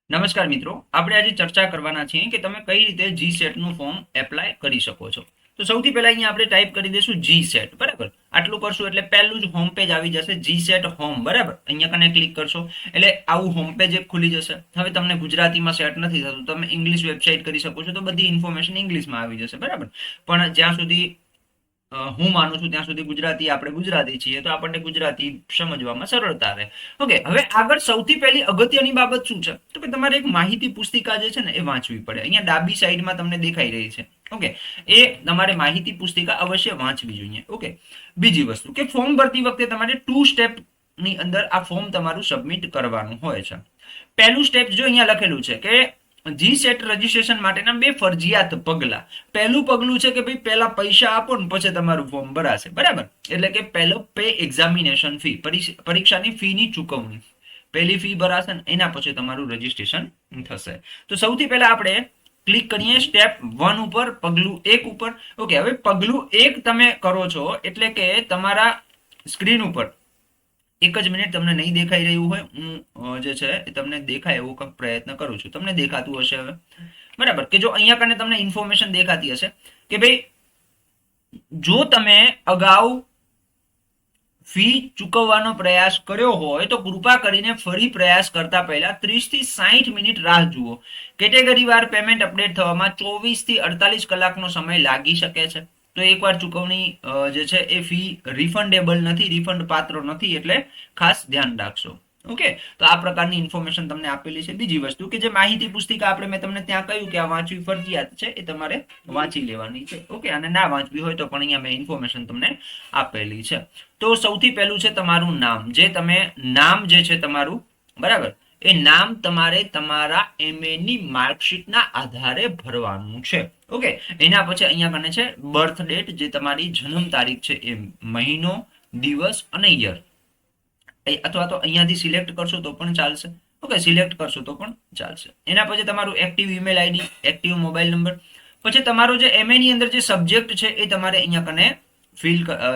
નમસ્કાર મિત્રો, આપણે આજે ચર્ચા કરવાના છીએ કે તમે કઈ રીતે જી સેટનું ફોર્મ એપ્લાય કરી શકો છો. તો સૌથી પહેલા અહીંયા આપણે ટાઈપ કરી દઈશું જી સેટ. બરાબર, આટલું કરશું એટલે પહેલું જ હોમ પેજ આવી જશે, જી સેટ હોમ. બરાબર, અહીંયા કને ક્લિક કરશો એટલે આવું હોમ પેજ એક ખુલી જશે. હવે તમને ગુજરાતીમાં સેટ નથી થતું, તમે ઇંગ્લિશ વેબસાઇટ કરી શકો છો, તો બધી ઇન્ફોર્મેશન ઇંગ્લિશમાં આવી જશે. બરાબર, પણ જ્યાં સુધી હું માનું છું ત્યાં સુધી ગુજરાતી, આપણે ગુજરાતી છીએ તો આપણને ગુજરાતી સમજવામાં સરળતા રહે. ઓકે, હવે આગળ સૌથી પહેલી અગત્યની બાબત શું છે તો કે તમારે એક માહિતી પુસ્તિકા જે છે ને એ વાંચવી પડે. અહીંયા ડાબી સાઈડમાં તમને દેખાઈ રહી છે. ઓકે, એ તમારે માહિતી પુસ્તિકા અવશ્ય વાંચવી જોઈએ. ઓકે, બીજી વસ્તુ કે ફોર્મ ભરતી વખતે તમારે 2 સ્ટેપ ની અંદર આ ફોર્મ તમારું સબમિટ કરવાનું હોય છે. પહેલું સ્ટેપ જો અહીંયા લખેલું છે કે જી સેટ રજીસ્ટ્રેશન માટેના 2 ફરજિયાત પગલા. પહેલું પગલું છે કે ભાઈ પહેલા પૈસા આપો ને પછી તમારું ફોર્મ ભરાશે. બરાબર, એટલે કે પહેલો પે એક્ઝામિનેશન ફી, પરીક્ષાની ફીની ચૂકવણી. પહેલી ફી ભરાશે ને એના પછી તમારું રજીસ્ટ્રેશન થશે. તો સૌથી પહેલા આપણે ક્લિક કરીએ સ્ટેપ 1 ઉપર, પગલું 1 ઉપર. ઓકે, હવે પગલું 1 તમે કરો છો એટલે કે તમારા સ્ક્રીન ઉપર એક જ મિનિટ, તમને નહીં દેખાઈ રહ્યું હોય, હું જે છે એ તમને દેખાય એવો કંઈક પ્રયત્ન કરું છું. તમને દેખાતું હશે હવે? બરાબર, કે જો અહીંયા કને તમને ઇન્ફોર્મેશન દેખાતી હશે કે ભાઈ જો તમે અગાઉ ફી ચૂકવવાનો પ્રયાસ કર્યો હોય તો કૃપા કરીને ફરી પ્રયાસ કરતા પહેલા 30 થી 60 મિનિટ રાહ જુઓ. કેટેગરી વાર પેમેન્ટ અપડેટ થવામાં 24 થી 48 કલાકનો સમય લાગી શકે છે. તો એકવાર ચૂકવણી જે છે એ ફી રિફંડેબલ નથી, રિફંડ પાત્ર નથી, એટલે ખાસ ધ્યાન રાખશો. ઓકે, તો આ પ્રકારની ઇન્ફોર્મેશન તમને આપેલી છે. બીજી વસ્તુ કે જે માહિતી પુસ્તિકા આપણે મેં તમને ત્યાં કહ્યું કે આ વાંચવી ફરજિયાત છે, એ તમારે વાંચી લેવાની છે. ઓકે, અને ના વાંચવી હોય તો પણ અહીંયા મેં ઇન્ફોર્મેશન તમને આપેલી છે. તો સૌથી પહેલું છે તમારું નામ. જે તમે નામ જે છે તમારું, બરાબર, એ નામ તમારે તમારા એમએ ની માર્કશીટના આધારે ભરવાનું છે. ઓકે, એના પછી અહીંયા કને છે બર્થ ડેટ, જે તમારી જન્મ તારીખ છે એ મહિનો, દિવસ અને યર, અથવા તો અહીંયાથી સિલેક્ટ કરશો તો પણ ચાલશે. ઓકે, સિલેક્ટ કરશો તો પણ ચાલશે. એના પછી તમારું active email ID, active mobile number. પછી તમારો જે એમએ ની અંદર જે સબ્જેક્ટ છે એ તમારે અહીંયા કને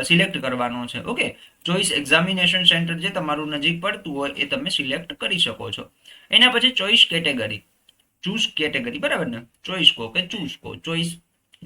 સિલેક્ટ કરવાનો છે. ઓકે, ચોઈસ એક્ઝામિનેશન સેન્ટર જે તમારું નજીક પડતું હોય એ તમે સિલેક્ટ કરી શકો છો. એના પછી ચોઈસ કેટેગરી, ચૂઝ કેટેગરી. બરાબર ને, ચોઈસ કો કે ચૂઝ કો, ચોઈસ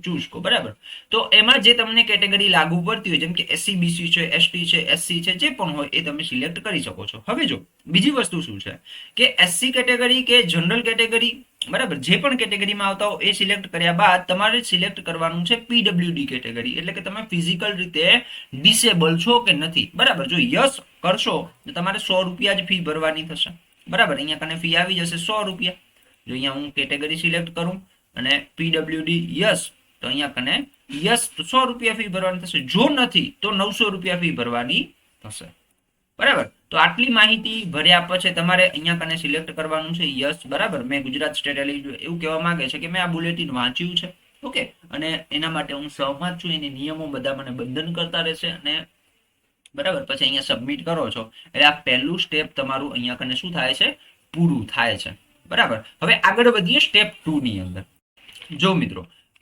ચૂઝ કો. બરાબર, તો એમાં જે તમને કેટેગરી લાગુ પડતી હોય, જેમ કે એસસી બીસી છે, એસટી છે, એસસી છે, જે પણ હોય એ તમે સિલેક્ટ કરી શકો છો. હવે જો બીજી વસ્તુ શું છે કે એસસી કેટેગરી કે જનરલ કેટેગરી, બરાબર, જે પણ કેટેગરીમાં આવતા હો એ સિલેક્ટ કર્યા બાદ તમારે સિલેક્ટ કરવાનું છે પીડબ્લ્યુડી કેટેગરી, એટલે કે તમે ફિઝિકલ રીતે ડિસેબલ છો કે નથી. બરાબર, જો યસ કરશો તો તમારે 100 રૂપિયા જ ફી ભરવાની થશે. બરાબર, અહીંયા કને ફી આવી જશે 100 રૂપિયા. જો અહીંયા હું કેટેગરી સિલેક્ટ કરું અને પીડબ્લ્યુડી યસ, તો અહીંયા કને યસ તો 100 રૂપિયા ફી ભરવાની થશે. જો નથી તો 900 રૂપિયા ફી ભરવાની થશે. બરાબર, તો આટલી માહિતી ભર્યા પછી તમારે અહીંયા કને સિલેક્ટ કરવાનું છે યસ. બરાબર, મેં ગુજરાત સ્ટેટ એવું કહેવા માંગે છે કે મેં આ બુલેટિન વાંચ્યું છે. ઓકે, અને એના માટે હું સહમત છું, એની નિયમો બધા મને બંધન કરતા રહેશે. અને બરાબર, પછી અહીંયા સબમિટ કરો છો એટલે આ પહેલું સ્ટેપ તમારું અહીંયા કને શું થાય છે, પૂરું થાય છે. બરાબર, હવે આગળ વધીએ સ્ટેપ 2 ની અંદર. જો મિત્રો,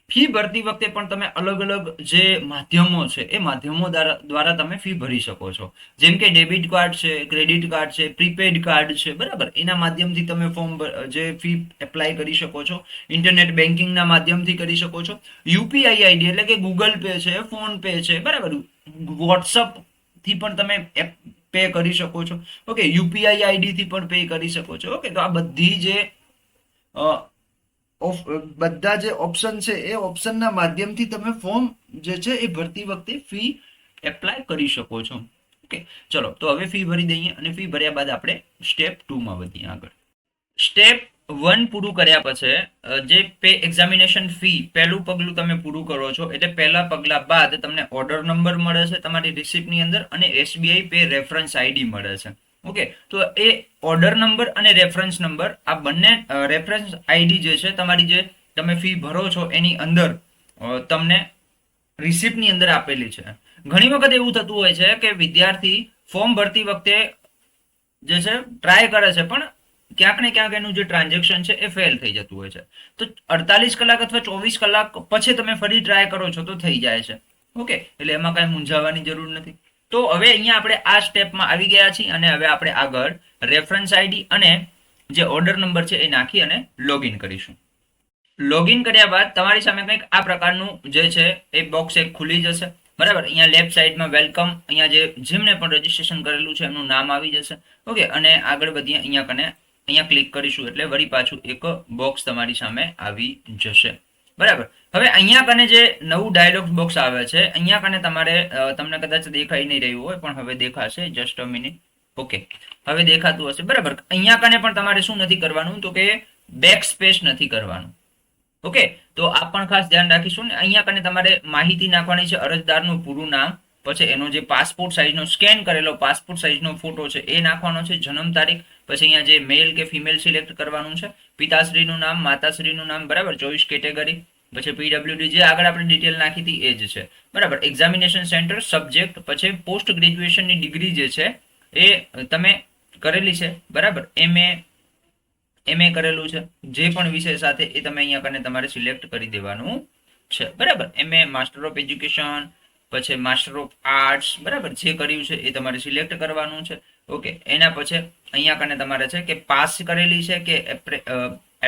ફી ભરતી વખતે પણ તમે અલગ અલગ જે માધ્યમો છે એ માધ્યમો દ્વારા તમે ફી ભરી શકો છો. જેમ કે ડેબિટ કાર્ડ છે, ક્રેડિટ કાર્ડ છે, પ્રીપેડ કાર્ડ છે. બરાબર, એના માધ્યમથી તમે ફોર્મ જે ફી એપ્લાય કરી શકો છો. ઇન્ટરનેટ બેન્કિંગના માધ્યમથી કરી શકો છો. યુપીઆઈ આઈડી એટલે કે ગૂગલ પે છે, ફોન પે છે. બરાબર, વોટ્સઅપ થી પણ તમે પે કરી શકો છો. ઓકે, યુપીઆઈ આઈડી થી પણ પે કરી શકો છો. ઓકે, તો આ બધી જે બધા જે ઓપ્શન છે એ ઓપ્શનના માધ્યમથી તમે ફોર્મ જે છે એ ભરતી વખતે ફી એપ્લાય કરી શકો છો. ઓકે, ચલો તો હવે ફી ભરી દઈએ અને ફી ભર્યા બાદ આપણે સ્ટેપ 2 માં વધીએ આગળ. સ્ટેપ 1 પૂરું કર્યા પછી જે પે એક્ઝામિનેશન ફી પહેલું પગલું તમે પૂરું કરો છો એટલે પહેલા પગલા બાદ તમને ઓર્ડર નંબર મળે છે તમારી રિસિપ્ટની અંદર અને એસબીઆઈ પે રેફરન્સ આઈડી મળે છે. ઓકે, તો એ ઓર્ડર નંબર અને રેફરન્સ નંબર, આ બંને રેફરન્સ આઈડી જે છે તમારી જે તમે ફી ભરો છો એની અંદર તમને રિસિપ્ટની અંદર આપેલી છે. ઘણી વખત એવું થતું હોય છે કે વિદ્યાર્થી ફોર્મ ભરતી વખતે જે છે ટ્રાય કરે છે પણ ક્યાંક ને ક્યાંક એનું જે ટ્રાન્ઝેક્શન છે એ ફેલ થઈ જતું હોય છે. તો 48 કલાક અથવા 24 કલાક પછી તમે ફરી ટ્રાય કરો છો તો થઈ જાય છે. ઓકે, એટલે એમાં કાંઈ મૂંઝાવાની જરૂર નથી. તો હવે અહીંયા આપણે આ સ્ટેપમાં આવી ગયા છીએ અને હવે આપણે આગળ રેફરન્સ આઈડી અને જે ઓર્ડર નંબર છે એ નાખી અને લોગિન કરીશું. લોગિન કર્યા બાદ તમારી સામે કંઈક આ પ્રકારનું જે છે એ બોક્સ એક ખુલી જશે. બરાબર, અહીંયા લેફ્ટ સાઈડમાં વેલકમ, અહીંયા જેમને પણ રજીસ્ટ્રેશન કરેલું છે એમનું નામ આવી જશે. ઓકે, અને આગળ વધીએ અહીંયા ક્લિક કરીશું એટલે વળી પાછું એક બોક્સ તમારી સામે આવી જશે. બરાબર, હવે અહીંયા કને જે નવું ડાયલોગ બોક્સ આવે છે અહીંયા કને તમારે તમને કદાચ દેખાઈ નહીં રહ્યું હોય પણ હવે દેખાશે. Just a minute. ઓકે, હવે દેખાતું હશે. બરાબર, અહીંયા કને પણ તમારે શું નથી કરવાનું તો કે બેક સ્પેસ નથી કરવાનું. ઓકે, તો આ પણ ખાસ ધ્યાન રાખીશું ને. અહીંયા કને તમારે માહિતી નાખવાની છે, અરજદારનું પૂરું નામ, પછી એનો જે પાસપોર્ટ સાઇઝનો સ્કેન કરેલો પાસપોર્ટ સાઇઝનો ફોટો છે એ નાખવાનો છે, જન્મ તારીખ, પછી અહીંયા જે મેલ કે ફિમેલ સિલેક્ટ કરવાનું છે, પિતાશ્રીનું નામ, માતાશ્રીનું નામ, બરાબર, ચોઈસ કેટેગરી, પછી પીડબ્લ્યુડી જે આગળ આપણે ડિટેલ નાખી હતી એ જ છે. બરાબર, એક્ઝામિનેશન સેન્ટર, સબ્જેક્ટ, પછી પોસ્ટ ગ્રેજ્યુએશનની ડિગ્રી જે છે એ તમે કરેલી છે. બરાબર, એમએ કરેલું છે, જે પણ વિષય સાથે એ તમે અહીંયા કને તમારે સિલેક્ટ કરી દેવાનું છે. બરાબર, એમએ, માસ્ટર ઓફ એજ્યુકેશન, પછી માસ્ટર ઓફ આર્ટ્સ, બરાબર, જે કર્યું છે એ તમારે સિલેક્ટ કરવાનું છે. ઓકે, એના પછી અહીંયા કને તમારે છે કે પાસ કરેલી છે કે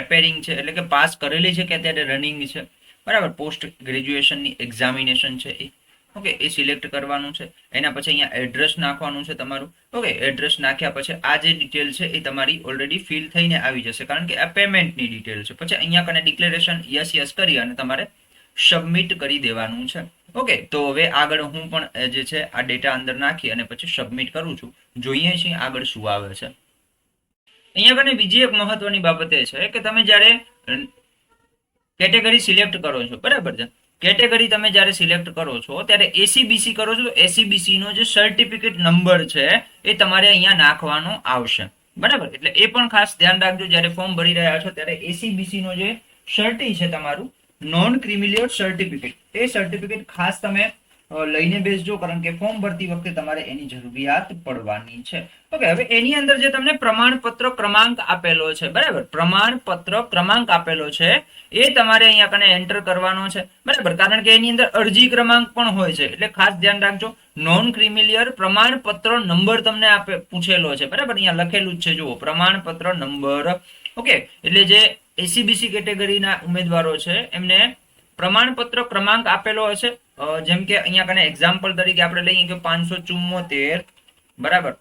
એપેરિંગ છે, એટલે કે પાસ કરેલી છે કે અત્યારે રનિંગ છે. બરાબર, પોસ્ટ ગ્રેજ્યુએશનની એક્ઝામિનેશન છે એ. ઓકે, એ સિલેક્ટ કરવાનું છે. એના પછી અહીંયા એડ્રેસ નાખવાનું છે તમારું. ઓકે, એડ્રેસ નાખ્યા પછી આ જે ડિટેલ છે એ તમારી ઓલરેડી ફિલ થઈને આવી જશે, કારણ કે આ પેમેન્ટની ડિટેલ છે. પછી અહીંયા કને ડિક્લેરેશન યસ કરી અને તમારે સબમિટ કરી દેવાનું છે. ઓકે, તો હવે આગળ હું પણ જે છે આ ડેટા અંદર નાખી અને પછી સબમિટ કરું છું. જોઈએ છીએ આગળ શું આવે છે. અહીંયા કને બીજી એક મહત્વની બાબત એ છે કે તમે જ્યારે કેટેગરી સિલેક્ટ કરો છો, બરાબર છે, કેટેગરી તમે જ્યારે સિલેક્ટ કરો છો ત્યારે એસીબીસી કરો છો તો એસીબીસી નો જે સર્ટિફિકેટ નંબર છે એ તમારે અહીંયા નાખવાનો આવશે. બરાબર, એટલે એ પણ ખાસ ધ્યાન રાખજો જ્યારે ફોર્મ ભરી રહ્યા છો ત્યારે એસીબીસી નો જે સર્ટી છે તમારું નોન ક્રિમિલિયર સર્ટિફિકેટ, એ સર્ટિફિકેટ ખાસ તમે લઈને બેસજો, કારણ કે ફોર્મ ભરતી વખતે તમારે એની જરૂરિયાત પડવાની છે. ઓકે, હવે એની અંદર જે તમને પ્રમાણપત્ર ક્રમાંક આપેલો છે, બરાબર, પ્રમાણપત્ર ક્રમાંક આપેલો છે એ તમારે અહીંયા કને એન્ટર કરવાનો છે. બરાબર, કારણ કે એની અંદર અરજી ક્રમાંક પણ હોય છે, એટલે ખાસ ધ્યાન રાખજો. નોન ક્રિમિલિયર પ્રમાણપત્ર નંબર તમને પૂછેલો છે. બરાબર, અહીંયા લખેલું જ છે, જુઓ, પ્રમાણપત્ર નંબર. ઓકે, એટલે જે એસીબીસી કેટેગરીના ઉમેદવારો છે એમને પ્રમાણપત્ર ક્રમાંક આપેલો હશે. જેમ કે અહીંયા કને એક્ઝામ્પલ તરીકે આપણે લઈએ કે 574, બરાબર,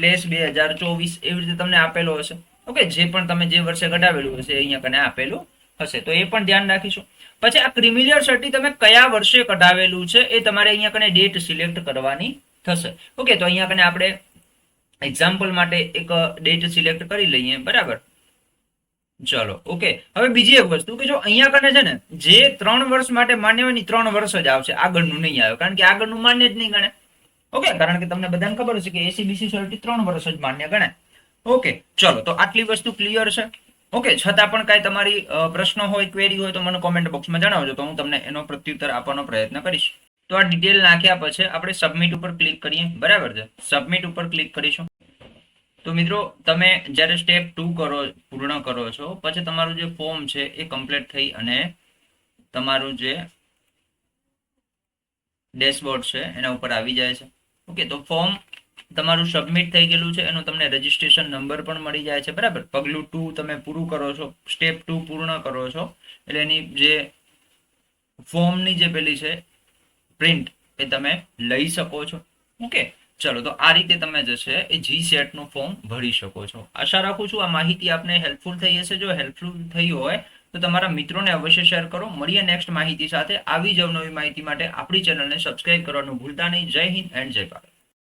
/2024 એવી રીતે તમને આપેલો હશે. ઓકે, જે પણ તમે જે વર્ષે કઢાવેલું હશે અહીંયા કને આપેલું હશે, તો એ પણ ધ્યાન રાખીશું. પછી આ ક્રિમિલિયર સર્ટી તમે કયા વર્ષે કઢાવેલું છે એ તમારે અહીંયા કને ડેટ સિલેક્ટ કરવાની થશે. ઓકે, તો અહીંયા કને આપણે એક્ઝામ્પલ માટે એક ડેટ સિલેક્ટ કરી લઈએ. બરાબર, ચલો. ઓકે, હવે બીજી એક વસ્તુ કે જો અહીંયા કને છે ને જે 3 વર્ષ માટે માન્ય હોય ને 3 વર્ષ જ આવશે, આગળનું નહીં આવે, કારણ કે આગળનું માન્ય જ નહીં ગણે. ઓકે, કારણ કે તમને બધાને ખબર હશે કે એસીબીસી સર્ટી 3 વર્ષ જ માન્ય ગણે. ઓકે, ચલો, તો આટલી વસ્તુ ક્લિયર છે. ઓકે, છતાં પણ કાંઈ તમારી પ્રશ્ન હોય, ક્વેરી હોય તો મને કોમેન્ટ બોક્સમાં જણાવજો, તો હું તમને એનો પ્રત્યુત્તર આપવાનો પ્રયત્ન કરીશ. તો આ ડિટેલ નાખ્યા પછી આપણે સબમિટ ઉપર ક્લિક કરીએ. બરાબર છે, સબમિટ ઉપર ક્લિક કરીશું. તો મિત્રો, તમે જ્યારે સ્ટેપ 2 પૂર્ણ કરો છો પછી તમારું જે ફોર્મ છે એ કમ્પ્લીટ થઈ અને તમારું જે ડેશબોર્ડ છે એના ઉપર આવી જાય છે. ઓકે, તો ફોર્મ તમારું સબમિટ થઈ ગયેલું છે, એનો તમને રજીસ્ટ્રેશન નંબર પણ મળી જાય છે. બરાબર, પગલું 2 તમે પૂરું કરો છો, સ્ટેપ 2 પૂર્ણ કરો છો એટલે એની જે ફોર્મની જે પેલી છે પ્રિન્ટ એ તમે લઈ શકો છો. ઓકે, ચલો, તો આ રીતે તમે જે છે એ GSET નું ફોર્મ ભરી શકો છો. આશા રાખું છું આ માહિતી આપને હેલ્પફુલ થઈ હશે. જો હેલ્પફુલ થઈ હોય તો તમારા મિત્રોને અવશ્ય શેર કરો. મળીએ નેક્સ્ટ માહિતી સાથે. આવી જ નવી માહિતી માટે આપણી ચેનલને સબસ્ક્રાઇબ કરવાનું ભૂલતા નહીં. જય હિન્દ એન્ડ જય ભારત.